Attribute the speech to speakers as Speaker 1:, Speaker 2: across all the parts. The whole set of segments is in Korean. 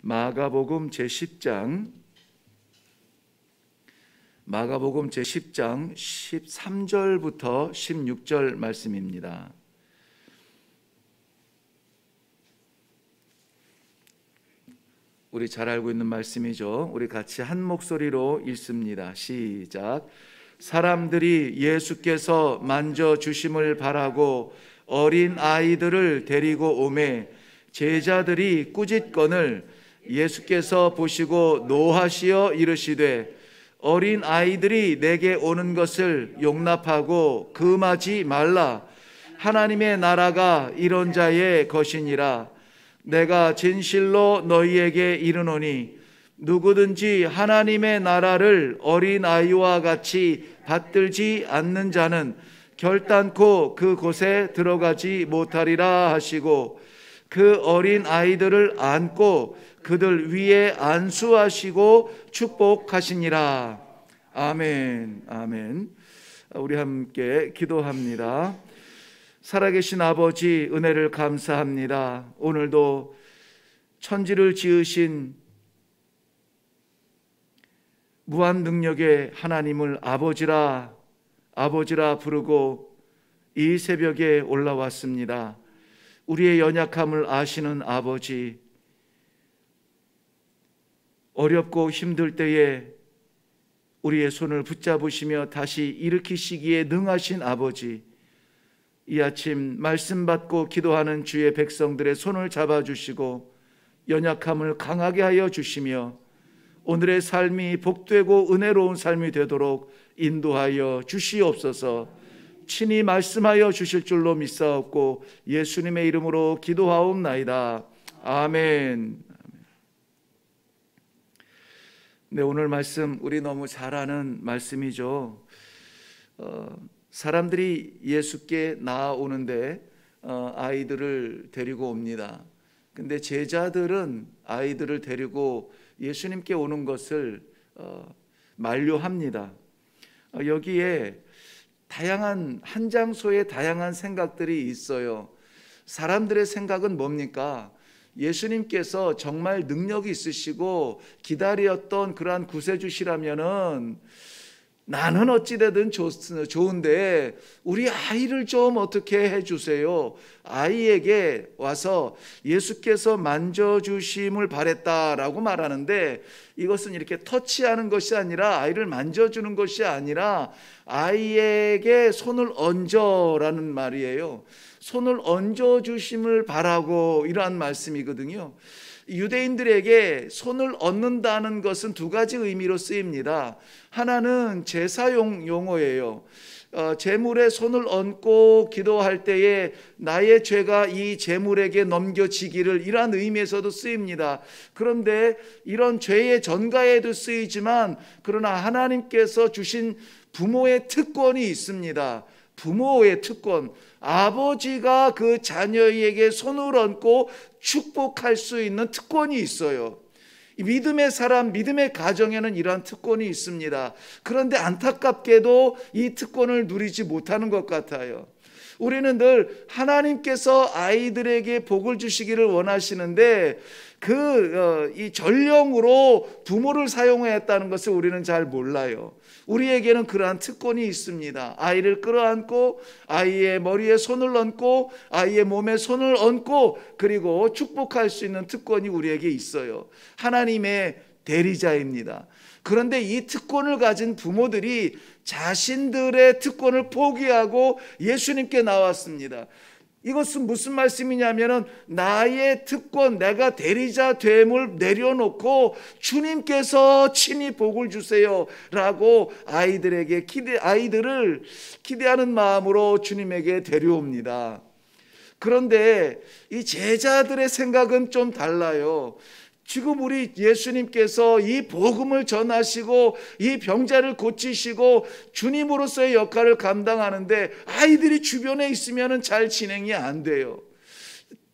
Speaker 1: 마가복음 제10장 13절부터 16절 말씀입니다. 우리 잘 알고 있는 말씀이죠. 우리 같이 한 목소리로 읽습니다. 시작. 사람들이 예수께서 만져주심을 바라고 어린 아이들을 데리고 오매 제자들이 꾸짖거늘 예수께서 보시고 노하시어 이르시되 어린 아이들이 내게 오는 것을 용납하고 금하지 말라. 하나님의 나라가 이런 자의 것이니라. 내가 진실로 너희에게 이르노니 누구든지 하나님의 나라를 어린아이와 같이 받들지 않는 자는 결단코 그곳에 들어가지 못하리라 하시고 그 어린아이들을 안고 그들 위에 안수하시고 축복하시니라. 아멘. 아멘. 우리 함께 기도합니다. 살아계신 아버지, 은혜를 감사합니다. 오늘도 천지를 지으신 무한 능력의 하나님을 아버지라 부르고 이 새벽에 올라왔습니다. 우리의 연약함을 아시는 아버지, 어렵고 힘들 때에 우리의 손을 붙잡으시며 다시 일으키시기에 능하신 아버지, 이 아침 말씀 받고 기도하는 주의 백성들의 손을 잡아주시고 연약함을 강하게 하여 주시며 오늘의 삶이 복되고 은혜로운 삶이 되도록 인도하여 주시옵소서. 친히 말씀하여 주실 줄로 믿사옵고 예수님의 이름으로 기도하옵나이다. 아멘. 네, 오늘 말씀 우리 너무 잘 아는 말씀이죠. 사람들이 예수께 나아오는데 아이들을 데리고 옵니다. 근데 제자들은 아이들을 데리고 예수님께 오는 것을 만류합니다. 여기에 한 장소에 다양한 생각들이 있어요. 사람들의 생각은 뭡니까? 예수님께서 정말 능력이 있으시고 기다렸던 그러한 구세주시라면은 나는 어찌되든 좋은데 우리 아이를 좀 어떻게 해주세요. 아이에게 와서 예수께서 만져주심을 바랬다라고 말하는데 이것은 이렇게 터치하는 것이 아니라 아이를 만져주는 것이 아니라 아이에게 손을 얹어라는 말이에요. 손을 얹어주심을 바라고 이러한 말씀이거든요. 유대인들에게 손을 얹는다는 것은 두 가지 의미로 쓰입니다. 하나는 제사용 용어예요. 제물에 손을 얹고 기도할 때에 나의 죄가 이 제물에게 넘겨지기를, 이러한 의미에서도 쓰입니다. 그런데 이런 죄의 전가에도 쓰이지만 그러나 하나님께서 주신 부모의 특권이 있습니다. 부모의 특권, 아버지가 그 자녀에게 손을 얹고 축복할 수 있는 특권이 있어요. 믿음의 사람, 믿음의 가정에는 이러한 특권이 있습니다. 그런데 안타깝게도 이 특권을 누리지 못하는 것 같아요. 우리는 늘 하나님께서 아이들에게 복을 주시기를 원하시는데 이 전령으로 부모를 사용했다는 것을 우리는 잘 몰라요. 우리에게는 그러한 특권이 있습니다. 아이를 끌어안고 아이의 머리에 손을 얹고 아이의 몸에 손을 얹고 그리고 축복할 수 있는 특권이 우리에게 있어요. 하나님의 대리자입니다. 그런데 이 특권을 가진 부모들이 자신들의 특권을 포기하고 예수님께 나왔습니다. 이것은 무슨 말씀이냐면은 나의 특권, 내가 대리자 됨을 내려놓고 주님께서 친히 복을 주세요 라고 아이들을 기대하는 마음으로 주님에게 데려옵니다. 그런데 이 제자들의 생각은 좀 달라요. 지금 우리 예수님께서 이 복음을 전하시고 이 병자를 고치시고 주님으로서의 역할을 감당하는데 아이들이 주변에 있으면 잘 진행이 안 돼요.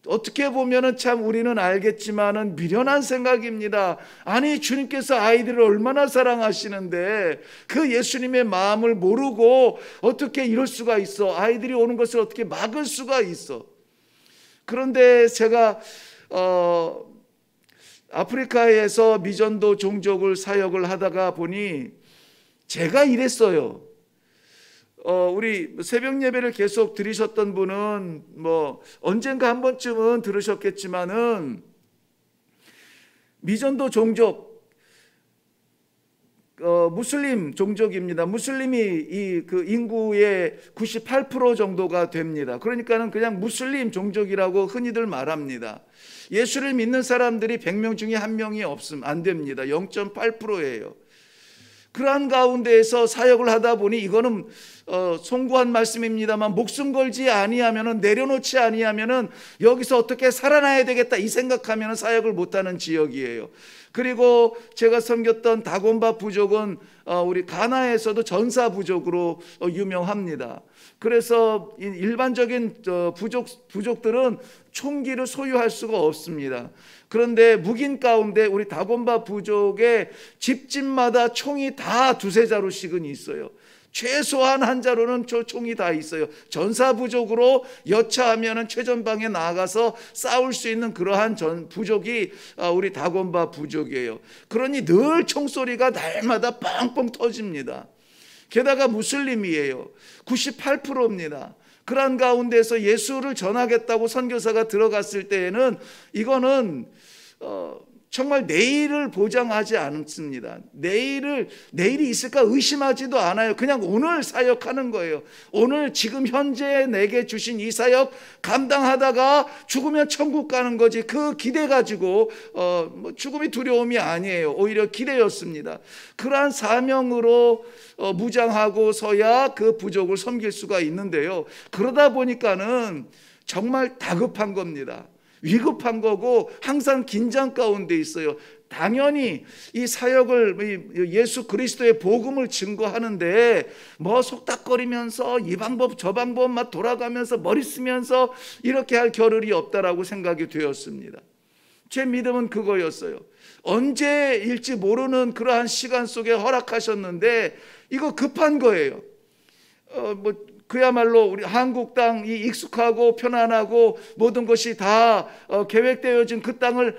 Speaker 1: 어떻게 보면 참 우리는 알겠지만은 미련한 생각입니다. 아니, 주님께서 아이들을 얼마나 사랑하시는데 그 예수님의 마음을 모르고 어떻게 이럴 수가 있어? 아이들이 오는 것을 어떻게 막을 수가 있어? 그런데 제가 아프리카에서 미전도 종족을 사역을 하다가 보니 제가 이랬어요. 우리 새벽 예배를 계속 들으셨던 분은 뭐 언젠가 한 번쯤은 들으셨겠지만은 미전도 종족 무슬림 종족입니다. 무슬림이 그 인구의 98% 정도가 됩니다. 그러니까는 그냥 무슬림 종족이라고 흔히들 말합니다. 예수를 믿는 사람들이 100명 중에 1명이 없음 안 됩니다. 0.8%예요. 그러한 가운데에서 사역을 하다 보니 이거는 송구한 말씀입니다만 목숨 걸지 아니하면은, 내려놓지 아니하면은 여기서 어떻게 살아나야 되겠다 이 생각하면은 사역을 못하는 지역이에요. 그리고 제가 섬겼던 다곤바 부족은 우리 가나에서도 전사 부족으로 유명합니다. 그래서 일반적인 부족들은 총기를 소유할 수가 없습니다. 그런데 묵인 가운데 우리 다곤바 부족의 집집마다 총이 다 두세 자루씩은 있어요. 최소한 한 자루는 총이 다 있어요. 전사 부족으로 여차하면은 최전방에 나가서 싸울 수 있는 그러한 부족이 우리 다곤바 부족이에요. 그러니 늘 총소리가 날마다 뻥뻥 터집니다. 게다가 무슬림이에요. 98%입니다. 그러한 가운데서 예수를 전하겠다고 선교사가 들어갔을 때에는 이거는 정말 내일을 보장하지 않습니다. 내일이 있을까 의심하지도 않아요. 그냥 오늘 사역하는 거예요. 오늘 지금 현재 내게 주신 이 사역 감당하다가 죽으면 천국 가는 거지, 그 기대 가지고 죽음이 두려움이 아니에요. 오히려 기대였습니다. 그러한 사명으로 무장하고서야 그 부족을 섬길 수가 있는데요. 그러다 보니까는 정말 다급한 겁니다. 위급한 거고 항상 긴장 가운데 있어요. 당연히 이 사역을, 예수 그리스도의 복음을 증거하는데 뭐 속닥거리면서 이 방법 저 방법 막 돌아가면서 머리 쓰면서 이렇게 할 겨를이 없다라고 생각이 되었습니다. 제 믿음은 그거였어요. 언제일지 모르는 그러한 시간 속에 허락하셨는데 이거 급한 거예요. 그야말로 우리 한국 땅이 익숙하고 편안하고 모든 것이 다 계획되어진 그 땅을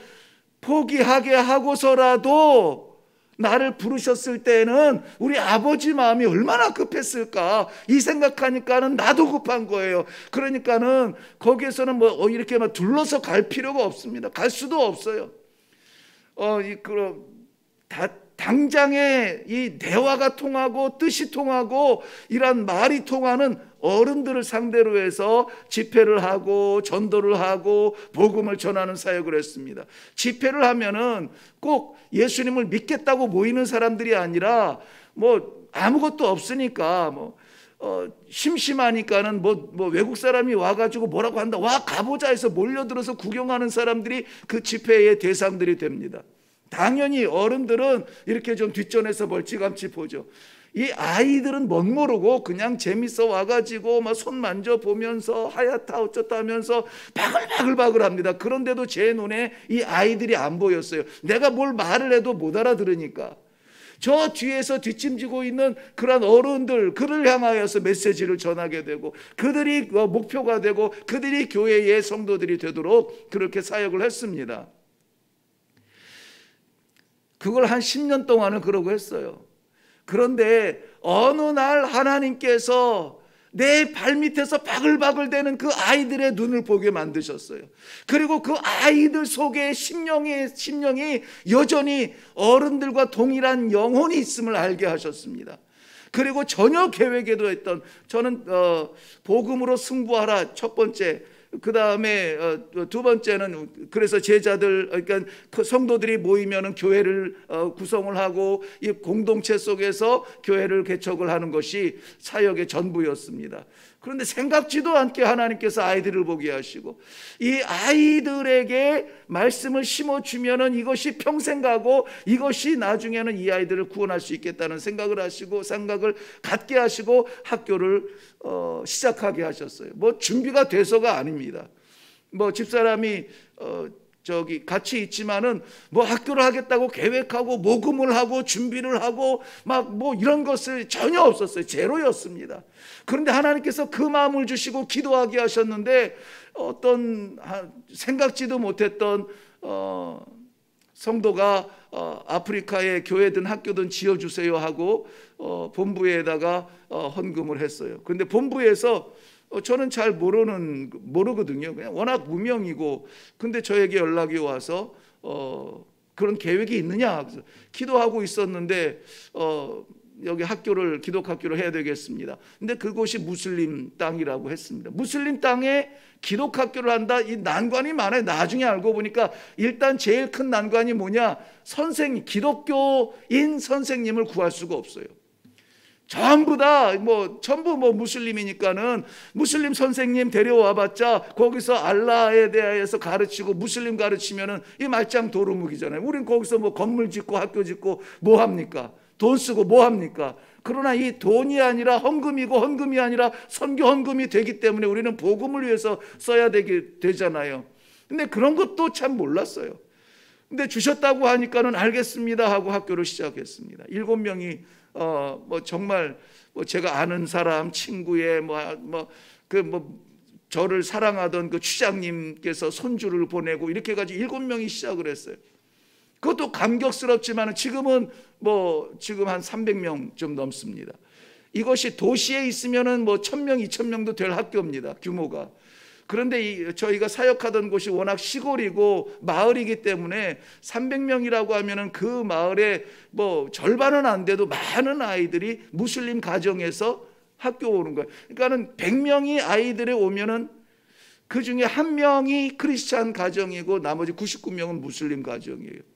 Speaker 1: 포기하게 하고서라도 나를 부르셨을 때는 우리 아버지 마음이 얼마나 급했을까 이 생각하니까는 나도 급한 거예요. 그러니까는 거기에서는 뭐 이렇게 막 둘러서 갈 필요가 없습니다. 갈 수도 없어요. 당장에 이 대화가 통하고 뜻이 통하고 이런 말이 통하는 어른들을 상대로 해서 집회를 하고 전도를 하고 복음을 전하는 사역을 했습니다. 집회를 하면은 꼭 예수님을 믿겠다고 모이는 사람들이 아니라 뭐 아무것도 없으니까 심심하니까는 외국 사람이 와가지고 뭐라고 한다, 와 가보자 해서 몰려들어서 구경하는 사람들이 그 집회의 대상들이 됩니다. 당연히 어른들은 이렇게 좀 뒷전에서 멀찌감치 보죠. 이 아이들은 못 모르고 그냥 재밌어 와가지고 막 손 만져보면서 하얗다 어쩌다 하면서 바글바글 합니다. 그런데도 제 눈에 이 아이들이 안 보였어요. 내가 뭘 말을 해도 못 알아들으니까. 저 뒤에서 뒷짐지고 있는 그런 어른들, 그를 향하여서 메시지를 전하게 되고 그들이 목표가 되고 그들이 교회의 성도들이 되도록 그렇게 사역을 했습니다. 그걸 한 10년 동안을 그러고 했어요. 그런데 어느 날 하나님께서 내 발밑에서 바글바글대는 그 아이들의 눈을 보게 만드셨어요. 그리고 그 아이들 속에 심령이 여전히 어른들과 동일한 영혼이 있음을 알게 하셨습니다. 그리고 전혀 계획에도 했던, 저는 복음으로 승부하라 첫 번째, 그 다음에 두 번째는 그래서 제자들, 그러니까 성도들이 모이면은 교회를 구성을 하고 이 공동체 속에서 교회를 개척을 하는 것이 사역의 전부였습니다. 그런데 생각지도 않게 하나님께서 아이들을 보게 하시고 이 아이들에게 말씀을 심어주면은 이것이 평생 가고 이것이 나중에는 이 아이들을 구원할 수 있겠다는 생각을 갖게 하시고 학교를 시작하게 하셨어요. 준비가 돼서가 아닙니다. 집사람이 같이 있지만은 학교를 하겠다고 계획하고 모금을 하고 준비를 하고 이런 것을 전혀 없었어요. 제로였습니다. 그런데 하나님께서 그 마음을 주시고 기도하게 하셨는데 어떤 생각지도 못했던 성도가 아프리카에 교회든 학교든 지어주세요 하고 본부에다가 헌금을 했어요. 근데 본부에서 저는 잘 모르거든요. 그냥 워낙 무명이고, 근데 저에게 연락이 와서 그런 계획이 있느냐, 그래서 기도하고 있었는데 여기 학교를 기독학교를 해야 되겠습니다. 근데 그곳이 무슬림 땅이라고 했습니다. 무슬림 땅에 기독학교를 한다, 이 난관이 많아요. 나중에 알고 보니까 일단 제일 큰 난관이 뭐냐, 선생님, 기독교인 선생님을 구할 수가 없어요. 전부 다 전부 무슬림이니까는 무슬림 선생님 데려와봤자 거기서 알라에 대해서 가르치고 무슬림 가르치면은 이 말짱 도루묵이잖아요. 우린 거기서 건물 짓고 학교 짓고 뭐 합니까? 돈 쓰고 뭐 합니까? 그러나 이 돈이 아니라 헌금이고, 헌금이 아니라 선교 헌금이 되기 때문에 우리는 복음을 위해서 써야 되잖아요. 근데 그런 것도 참 몰랐어요. 근데 주셨다고 하니까는 알겠습니다 하고 학교를 시작했습니다. 7명이 정말 제가 아는 사람, 친구의 저를 사랑하던 그 추장님께서 손주를 보내고 이렇게 해가지고 7명이 시작을 했어요. 그것도 감격스럽지만 지금은 지금 한 300명 좀 넘습니다. 이것이 도시에 있으면은 1000명, 2000명도 될 학교입니다, 규모가. 그런데 저희가 사역하던 곳이 워낙 시골이고 마을이기 때문에 300명이라고 하면은 그 마을에 절반은 안 돼도 많은 아이들이 무슬림 가정에서 학교 오는 거예요. 그러니까는 100명이 아이들이 오면은 그 중에 1명이 크리스찬 가정이고 나머지 99명은 무슬림 가정이에요.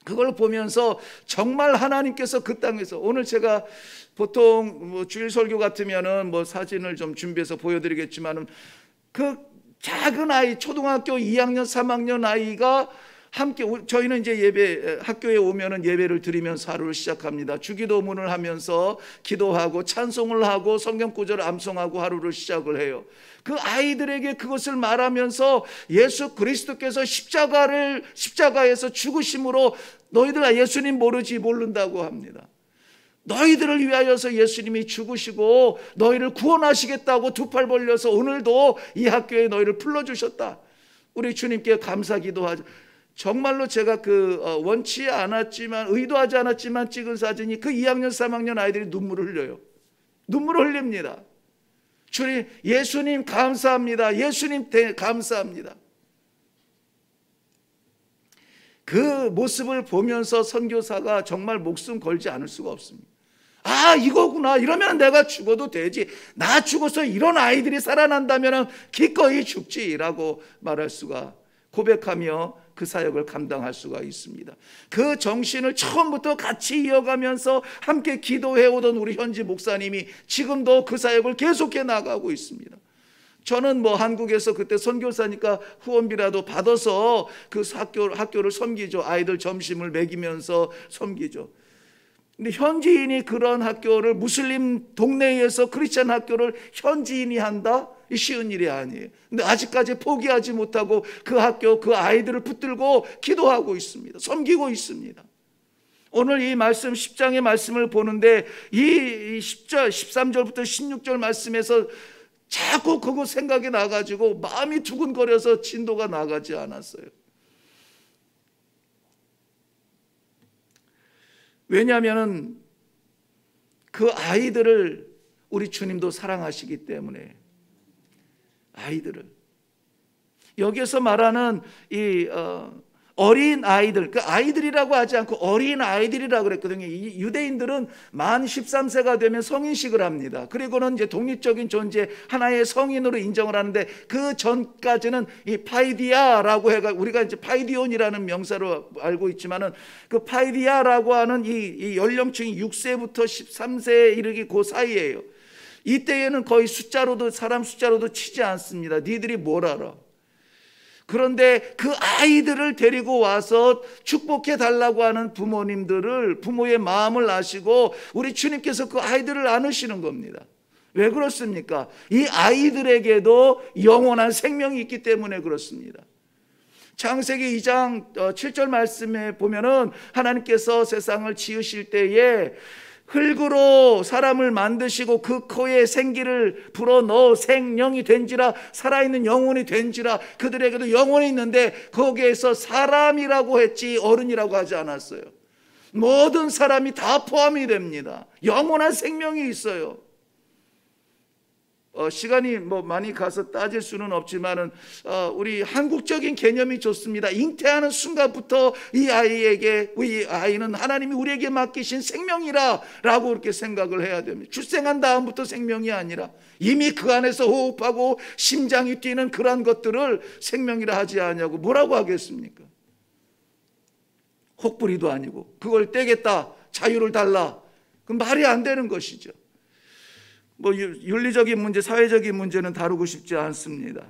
Speaker 1: 그걸 보면서 정말 하나님께서 그 땅에서, 오늘 제가 보통 주일 설교 같으면은 사진을 좀 준비해서 보여드리겠지만은 그 작은 아이, 초등학교 2학년, 3학년 아이가 함께, 저희는 이제 학교에 오면은 예배를 드리면서 하루를 시작합니다. 주기도문을 하면서 기도하고 찬송을 하고 성경 구절을 암송하고 하루를 시작을 해요. 그 아이들에게 그것을 말하면서 예수 그리스도께서 십자가에서 죽으심으로 너희들 예수님 모른다고 합니다. 너희들을 위하여서 예수님이 죽으시고 너희를 구원하시겠다고 두 팔 벌려서 오늘도 이 학교에 너희를 불러주셨다. 우리 주님께 감사 기도하자. 정말로 제가 원치 않았지만, 의도하지 않았지만 찍은 사진이 그 2학년 3학년 아이들이 눈물을 흘려요. 눈물을 흘립니다. 주님, 예수님 감사합니다. 예수님 감사합니다. 그 모습을 보면서 선교사가 정말 목숨 걸지 않을 수가 없습니다. 아, 이거구나. 이러면 내가 죽어도 되지. 나 죽어서 이런 아이들이 살아난다면 기꺼이 죽지라고 말할 수가, 고백하며 그 사역을 감당할 수가 있습니다. 그 정신을 처음부터 같이 이어가면서 함께 기도해오던 우리 현지 목사님이 지금도 그 사역을 계속해 나가고 있습니다. 저는 한국에서 그때 선교사니까 후원비라도 받아서 그 학교를 섬기죠. 아이들 점심을 먹이면서 섬기죠. 근데 현지인이 그런 학교를, 무슬림 동네에서 크리스찬 학교를 현지인이 한다? 쉬운 일이 아니에요. 근데 아직까지 포기하지 못하고 그 학교, 그 아이들을 붙들고 기도하고 있습니다. 섬기고 있습니다. 오늘 이 말씀 10장의 말씀을 보는데 이 10절, 13절부터 16절 말씀에서 자꾸 그거 생각이 나가지고 마음이 두근거려서 진도가 나가지 않았어요. 왜냐하면 그 아이들을 우리 주님도 사랑하시기 때문에, 아이들을, 여기서 말하는 이 어린 아이들, 그 아이들이라고 하지 않고 어린 아이들이라고 그랬거든요. 이 유대인들은 만 13세가 되면 성인식을 합니다. 그리고는 이제 독립적인 존재, 하나의 성인으로 인정을 하는데, 그 전까지는 이 파이디아라고 해가, 우리가 이제 파이디온이라는 명사로 알고 있지만은 그 파이디아라고 하는 이 연령층이 6세부터 13세에 이르기 그 사이예요. 이때에는 거의 사람 숫자로도 치지 않습니다. 니들이 뭘 알아? 그런데 그 아이들을 데리고 와서 축복해 달라고 하는 부모의 마음을 아시고 우리 주님께서 그 아이들을 안으시는 겁니다. 왜 그렇습니까? 이 아이들에게도 영원한 생명이 있기 때문에 그렇습니다. 창세기 2장 7절 말씀에 보면은 하나님께서 세상을 지으실 때에 흙으로 사람을 만드시고 그 코에 생기를 불어넣어 생명이 된지라, 살아있는 영혼이 된지라. 그들에게도 영혼이 있는데 거기에서 사람이라고 했지 어른이라고 하지 않았어요. 모든 사람이 다 포함이 됩니다. 영원한 생명이 있어요. 시간이 많이 가서 따질 수는 없지만은 우리 한국적인 개념이 좋습니다. 잉태하는 순간부터 이 아이에게, 이 아이는 하나님이 우리에게 맡기신 생명이라 라고 그렇게 생각을 해야 됩니다. 출생한 다음부터 생명이 아니라 이미 그 안에서 호흡하고 심장이 뛰는 그러한 것들을 생명이라 하지 않냐고 뭐라고 하겠습니까? 혹부리도 아니고 그걸 떼겠다, 자유를 달라, 그건 말이 안 되는 것이죠. 윤리적인 문제, 사회적인 문제는 다루고 싶지 않습니다.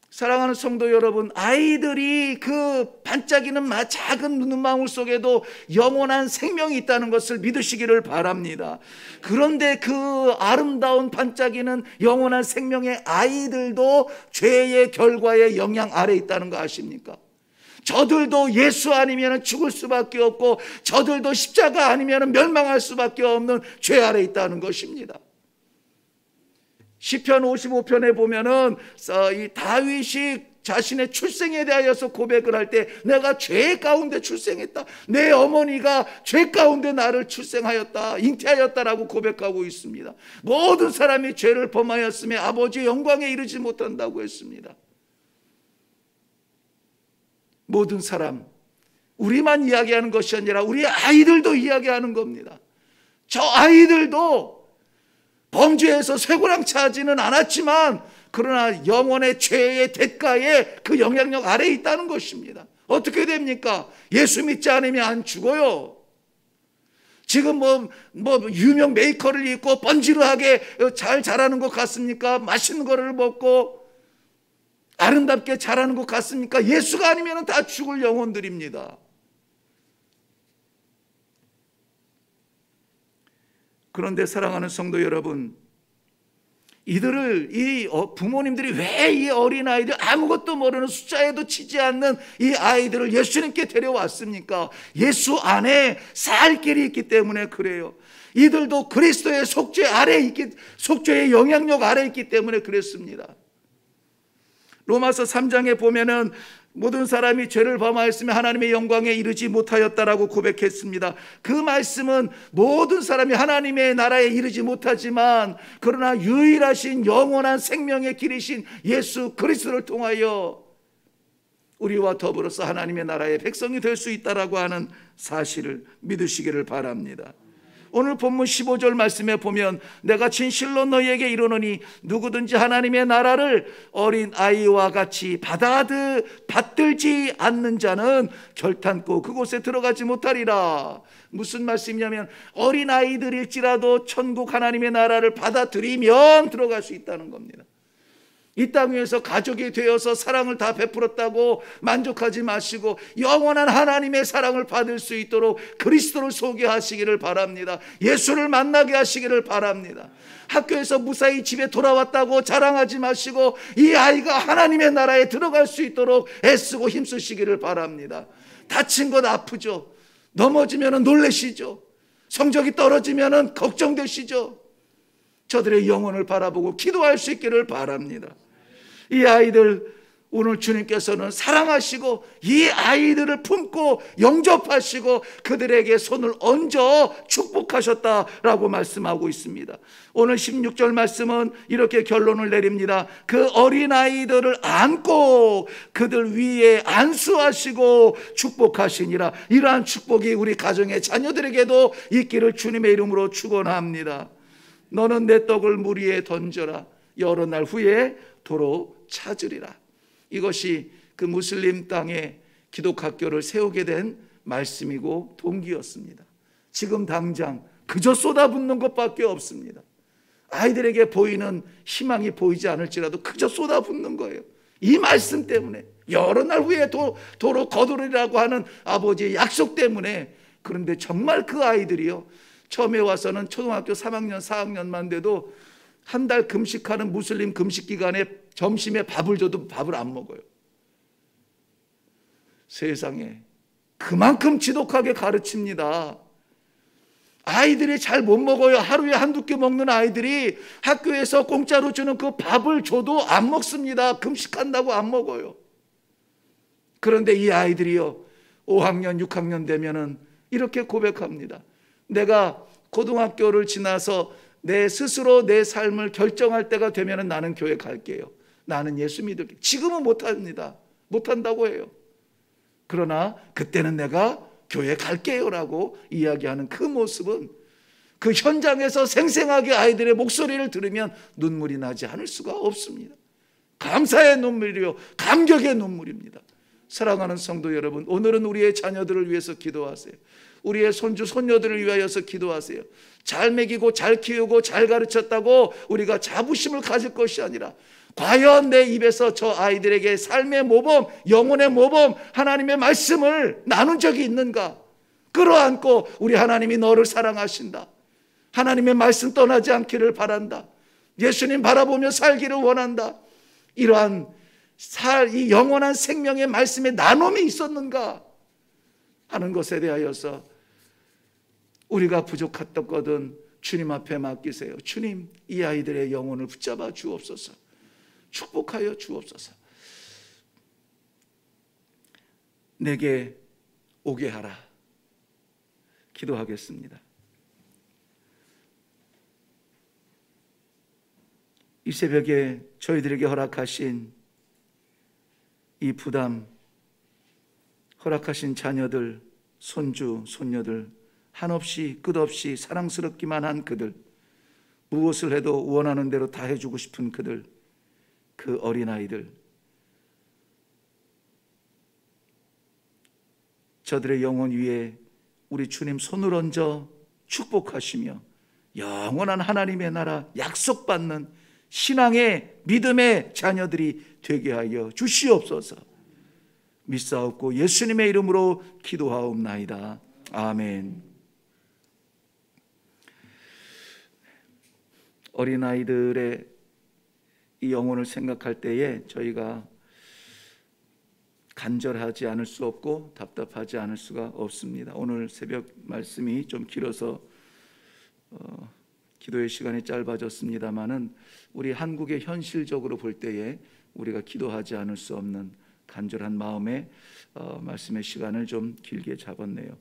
Speaker 1: 사랑하는 성도 여러분, 아이들이 그 반짝이는 작은 눈망울 속에도 영원한 생명이 있다는 것을 믿으시기를 바랍니다. 그런데 그 아름다운 반짝이는 영원한 생명의 아이들도 죄의 결과의 영향 아래 있다는 거 아십니까? 저들도 예수 아니면 죽을 수밖에 없고 저들도 십자가 아니면 멸망할 수밖에 없는 죄 아래 있다는 것입니다. 시편 55편에 보면은 이 다윗이 자신의 출생에 대하여서 고백을 할 때 내가 죄 가운데 출생했다, 내 어머니가 죄 가운데 나를 출생하였다, 잉태하였다라고 고백하고 있습니다. 모든 사람이 죄를 범하였음에 아버지의 영광에 이르지 못한다고 했습니다. 모든 사람, 우리만 이야기하는 것이 아니라 우리 아이들도 이야기하는 겁니다. 저 아이들도 범죄에서 쇠고랑차지는 않았지만 그러나 영원의 죄의 대가에 그 영향력 아래에 있다는 것입니다. 어떻게 됩니까? 예수 믿지 않으면 안 죽어요. 지금 유명 메이커를 입고 번지르하게 잘 자라는 것 같습니까? 맛있는 거를 먹고 아름답게 자라는 것 같습니까? 예수가 아니면 다 죽을 영혼들입니다. 그런데 사랑하는 성도 여러분, 이 부모님들이 왜 이 어린아이들, 아무것도 모르는 숫자에도 치지 않는 이 아이들을 예수님께 데려왔습니까? 예수 안에 살 길이 있기 때문에 그래요. 이들도 그리스도의 속죄의 영향력 아래 있기 때문에 그랬습니다. 로마서 3장에 보면은 모든 사람이 죄를 범하였으며 하나님의 영광에 이르지 못하였다라고 고백했습니다. 그 말씀은 모든 사람이 하나님의 나라에 이르지 못하지만 그러나 유일하신 영원한 생명의 길이신 예수 그리스도를 통하여 우리와 더불어서 하나님의 나라의 백성이 될 수 있다라고 하는 사실을 믿으시기를 바랍니다. 오늘 본문 15절 말씀에 보면 내가 진실로 너희에게 이르노니 누구든지 하나님의 나라를 어린 아이와 같이 받들지 않는 자는 결탄코 그곳에 들어가지 못하리라. 무슨 말씀이냐면 어린 아이들일지라도 천국 하나님의 나라를 받아들이면 들어갈 수 있다는 겁니다. 이 땅 위에서 가족이 되어서 사랑을 다 베풀었다고 만족하지 마시고 영원한 하나님의 사랑을 받을 수 있도록 그리스도를 소개하시기를 바랍니다. 예수를 만나게 하시기를 바랍니다. 학교에서 무사히 집에 돌아왔다고 자랑하지 마시고 이 아이가 하나님의 나라에 들어갈 수 있도록 애쓰고 힘쓰시기를 바랍니다. 다친 것 아프죠. 넘어지면 놀라시죠. 성적이 떨어지면 걱정되시죠. 저들의 영혼을 바라보고 기도할 수 있기를 바랍니다. 이 아이들 오늘 주님께서는 사랑하시고 이 아이들을 품고 영접하시고 그들에게 손을 얹어 축복하셨다라고 말씀하고 있습니다. 오늘 16절 말씀은 이렇게 결론을 내립니다. 그 어린아이들을 안고 그들 위에 안수하시고 축복하시니라. 이러한 축복이 우리 가정의 자녀들에게도 있기를 주님의 이름으로 축원합니다. 너는 내 떡을 물 위에 던져라. 여러 날 후에 도로 찾으리라. 이것이 그 무슬림 땅에 기독학교를 세우게 된 말씀이고 동기였습니다. 지금 당장 그저 쏟아붓는 것밖에 없습니다. 아이들에게 보이는 희망이 보이지 않을지라도 그저 쏟아붓는 거예요. 이 말씀 때문에 여러 날 후에 도로 거두리라고 하는 아버지의 약속 때문에. 그런데 정말 그 아이들이요, 처음에 와서는 초등학교 3학년 4학년만 돼도 한 달 금식하는 무슬림 금식 기간에 점심에 밥을 줘도 밥을 안 먹어요. 세상에 그만큼 지독하게 가르칩니다. 아이들이 잘 못 먹어요. 하루에 한두 끼 먹는 아이들이 학교에서 공짜로 주는 그 밥을 줘도 안 먹습니다. 금식한다고 안 먹어요. 그런데 이 아이들이요, 5학년, 6학년 되면은 이렇게 고백합니다. 내가 고등학교를 지나서 내 스스로 내 삶을 결정할 때가 되면은 나는 교회 갈게요. 나는 예수 믿을게요. 지금은 못합니다. 못한다고 해요. 그러나 그때는 내가 교회 갈게요라고 이야기하는 그 모습은, 그 현장에서 생생하게 아이들의 목소리를 들으면 눈물이 나지 않을 수가 없습니다. 감사의 눈물이요, 감격의 눈물입니다. 사랑하는 성도 여러분, 오늘은 우리의 자녀들을 위해서 기도하세요. 우리의 손주 손녀들을 위하여서 기도하세요. 잘 먹이고 잘 키우고 잘 가르쳤다고 우리가 자부심을 가질 것이 아니라, 과연 내 입에서 저 아이들에게 삶의 모범, 영혼의 모범, 하나님의 말씀을 나눈 적이 있는가? 끌어안고 우리 하나님이 너를 사랑하신다, 하나님의 말씀 떠나지 않기를 바란다, 예수님 바라보며 살기를 원한다, 이러한 이 영원한 생명의 말씀의 나눔이 있었는가 하는 것에 대하여서 우리가 부족했던 것은 주님 앞에 맡기세요. 주님, 이 아이들의 영혼을 붙잡아 주옵소서. 축복하여 주옵소서. 내게 오게 하라. 기도하겠습니다. 이 새벽에 저희들에게 허락하신 이 부담, 허락하신 자녀들, 손주, 손녀들, 한없이 끝없이 사랑스럽기만 한 그들, 무엇을 해도 원하는 대로 다 해주고 싶은 그들, 그 어린아이들, 저들의 영혼 위에 우리 주님 손을 얹어 축복하시며 영원한 하나님의 나라 약속받는 신앙의 믿음의 자녀들이 되게 하여 주시옵소서. 믿사옵고 예수님의 이름으로 기도하옵나이다. 아멘. 어린아이들의 이 영혼을 생각할 때에 저희가 간절하지 않을 수 없고 답답하지 않을 수가 없습니다. 오늘 새벽 말씀이 좀 길어서 기도의 시간이 짧아졌습니다마는 우리 한국의 현실적으로 볼 때에 우리가 기도하지 않을 수 없는 간절한 마음에 말씀의 시간을 좀 길게 잡았네요.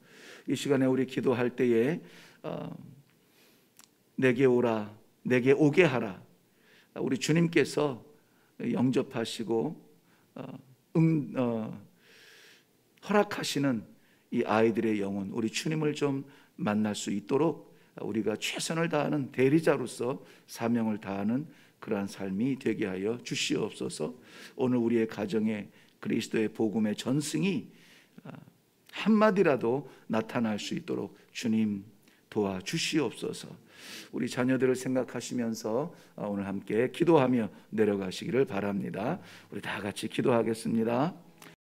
Speaker 1: 이 시간에 우리 기도할 때에 내게 오라, 내게 오게 하라, 우리 주님께서 영접하시고 허락하시는 이 아이들의 영혼, 우리 주님을 좀 만날 수 있도록 우리가 최선을 다하는 대리자로서 사명을 다하는 그러한 삶이 되게 하여 주시옵소서. 오늘 우리의 가정에 그리스도의 복음의 전승이 한마디라도 나타날 수 있도록 주님 도와주시옵소서. 우리 자녀들을 생각하시면서 오늘 함께 기도하며 내려가시기를 바랍니다. 우리 다 같이 기도하겠습니다.